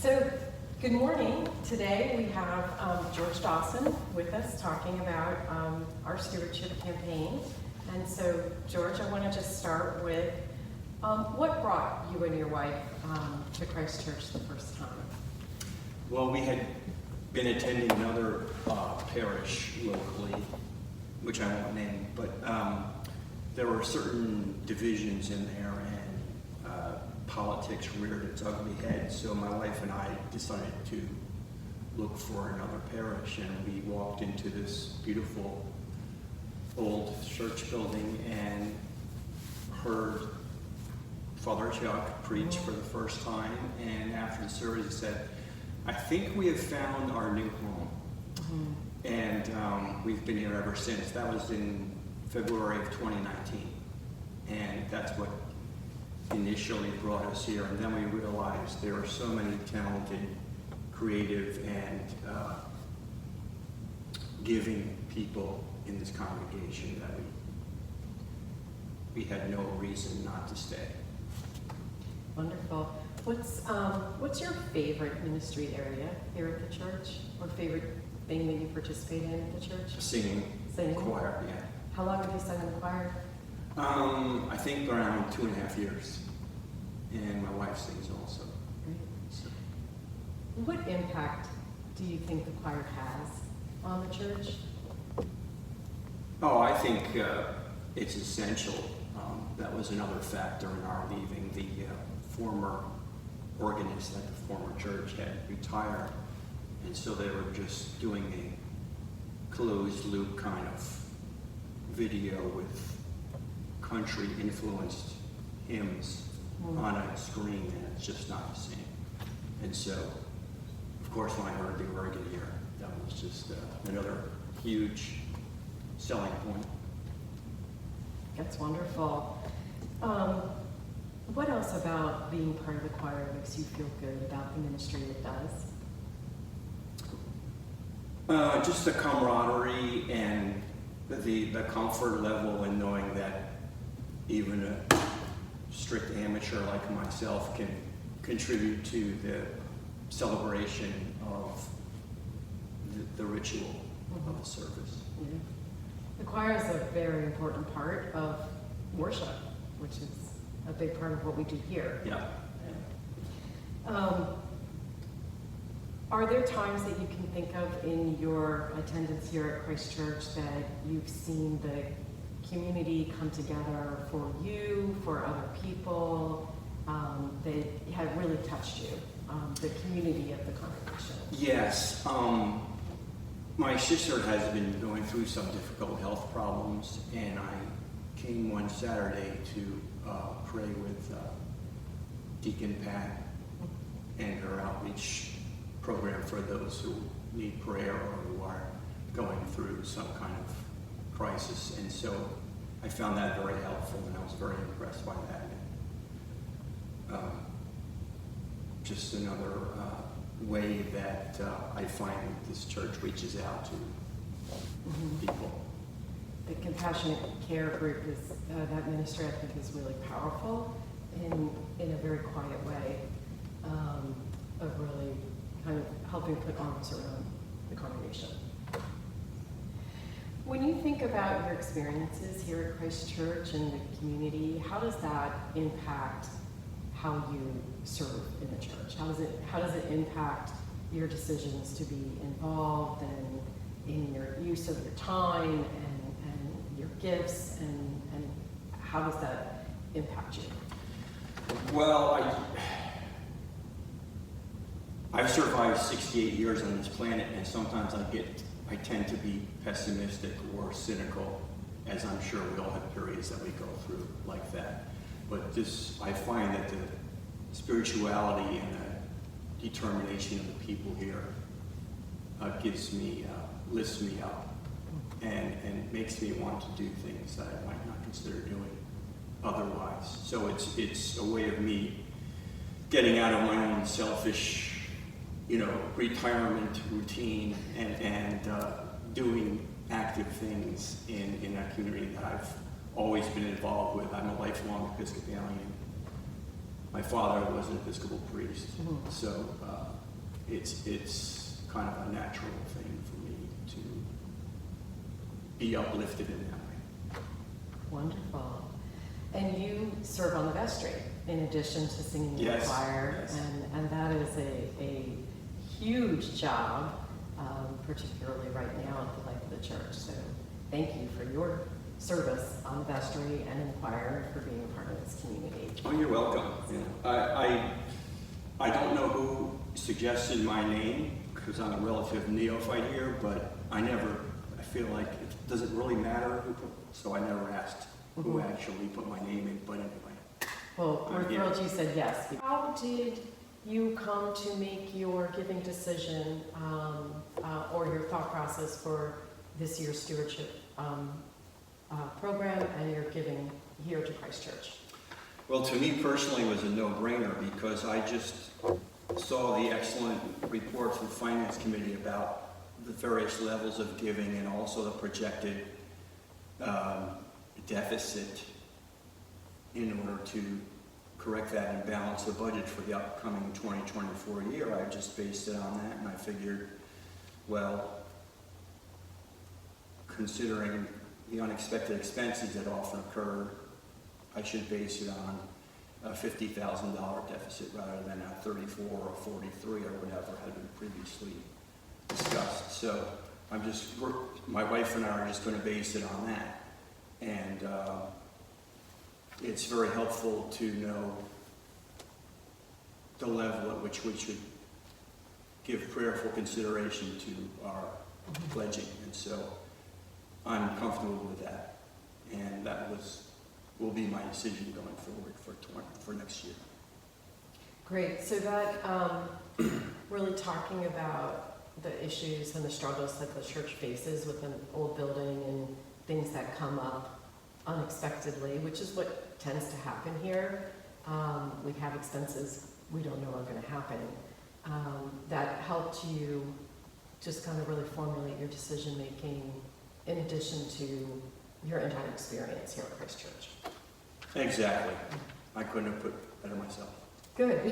So, good morning. Today we have George Dawson with us talking about our Stewardship Campaign. And so, George, I want to just start with what brought you and your wife to Christ Church the first time? Well, we had been attending another parish locally, which I won't name, but there were certain divisions in there, and politics reared its ugly head. So my wife and I decided to look for another parish, and we walked into this beautiful old church building and heard Father Chuck preach for the first time. And after the service, he said, "I think we have found our new home." And we've been here ever since. That was in February of 2019. And that's what initially brought us here. And then we realized there are so many talented, creative, and giving people in this congregation that we had no reason not to stay. Wonderful. What's your favorite ministry area here at the church, or favorite thing that you participate in at the church? Singing. Choir, yeah. How long have you sung in the choir? I think around 2.5 years. And my wife sings also. Great. So. What impact do you think the choir has on the church? Oh, I think it's essential. That was another factor in our leaving. The former organist at the former church had retired, and so they were just doing a closed loop kind of video with country influenced hymns on a screen, and it's just not the same. And so, of course, when I heard the organ here, that was just another huge selling point. That's wonderful. What else about being part of the choir makes you feel good about the ministry it does? Just the camaraderie and the comfort level in knowing that even a strict amateur like myself can contribute to the celebration of the ritual of the service. Yeah. The choir is a very important part of worship, which is a big part of what we do here. Yeah. Are there times that you can think of in your attendance here at Christ Church that you've seen the community come together for you, for other people, that have really touched you, the community of the congregation? Yes. My sister has been going through some difficult health problems, and I came one Saturday to pray with Deacon Pat and her outreach program for those who need prayer or who are going through some kind of crisis. And so I found that very helpful, and I was very impressed by that. Just another way that I find that this church reaches out to people. The compassionate care group is that ministry, I think, is really powerful in a very quiet way of really kind of helping put arms around the congregation. When you think about your experiences here at Christ Church and the community, how does that impact how you serve in the church? How does it impact your decisions to be involved and in your use of your time and your gifts, and how does that impact you? Well, I've survived 68 years on this planet, and sometimes I tend to be pessimistic or cynical, as I'm sure we all have periods that we go through like that. But I find that the spirituality and the determination of the people here lifts me up and makes me want to do things that I might not consider doing otherwise. So it's a way of me getting out of my own selfish, retirement routine and doing active things in a community that I've always been involved with. I'm a lifelong Episcopalian. My father was an Episcopal priest, Mhm. so it's kind of a natural thing for me to be uplifted in that way. Wonderful. And you serve on the vestry in addition to singing in the Yes, choir, yes. and that is a huge job, particularly right now at the life of the church. So thank you for your service on the vestry and in the choir, and for being a part of this community. Oh, you're welcome. Yeah. I don't know who suggested my name because I'm a relative neophyte here, but I feel like it doesn't really matter who put, so I never asked who actually put my name in, but anyway. Well, we're I'm here. thrilled you said yes. How did you come to make your giving decision or your thought process for this year's stewardship program and your giving here to Christ Church? Well, to me personally, it was a no-brainer because I just saw the excellent report from the Finance Committee about the various levels of giving and also the projected deficit in order to correct that and balance the budget for the upcoming 2024 year. I just based it on that, and I figured, well, considering the unexpected expenses that often occur, I should base it on a $50,000 deficit rather than a 34 or 43 or whatever had been previously discussed. So my wife and I are just going to base it on that. And it's very helpful to know the level at which we should give prayerful consideration to our pledging. And so I'm comfortable with that. And that will be my decision going forward for next year. Great. So that really talking about the issues and the struggles that the church faces with an old building and things that come up unexpectedly, which is what tends to happen here. We have expenses we don't know are going to happen. That helped you just kind of really formulate your decision making in addition to your entire experience here at Christ Church. Exactly. I couldn't have put it better myself. Good.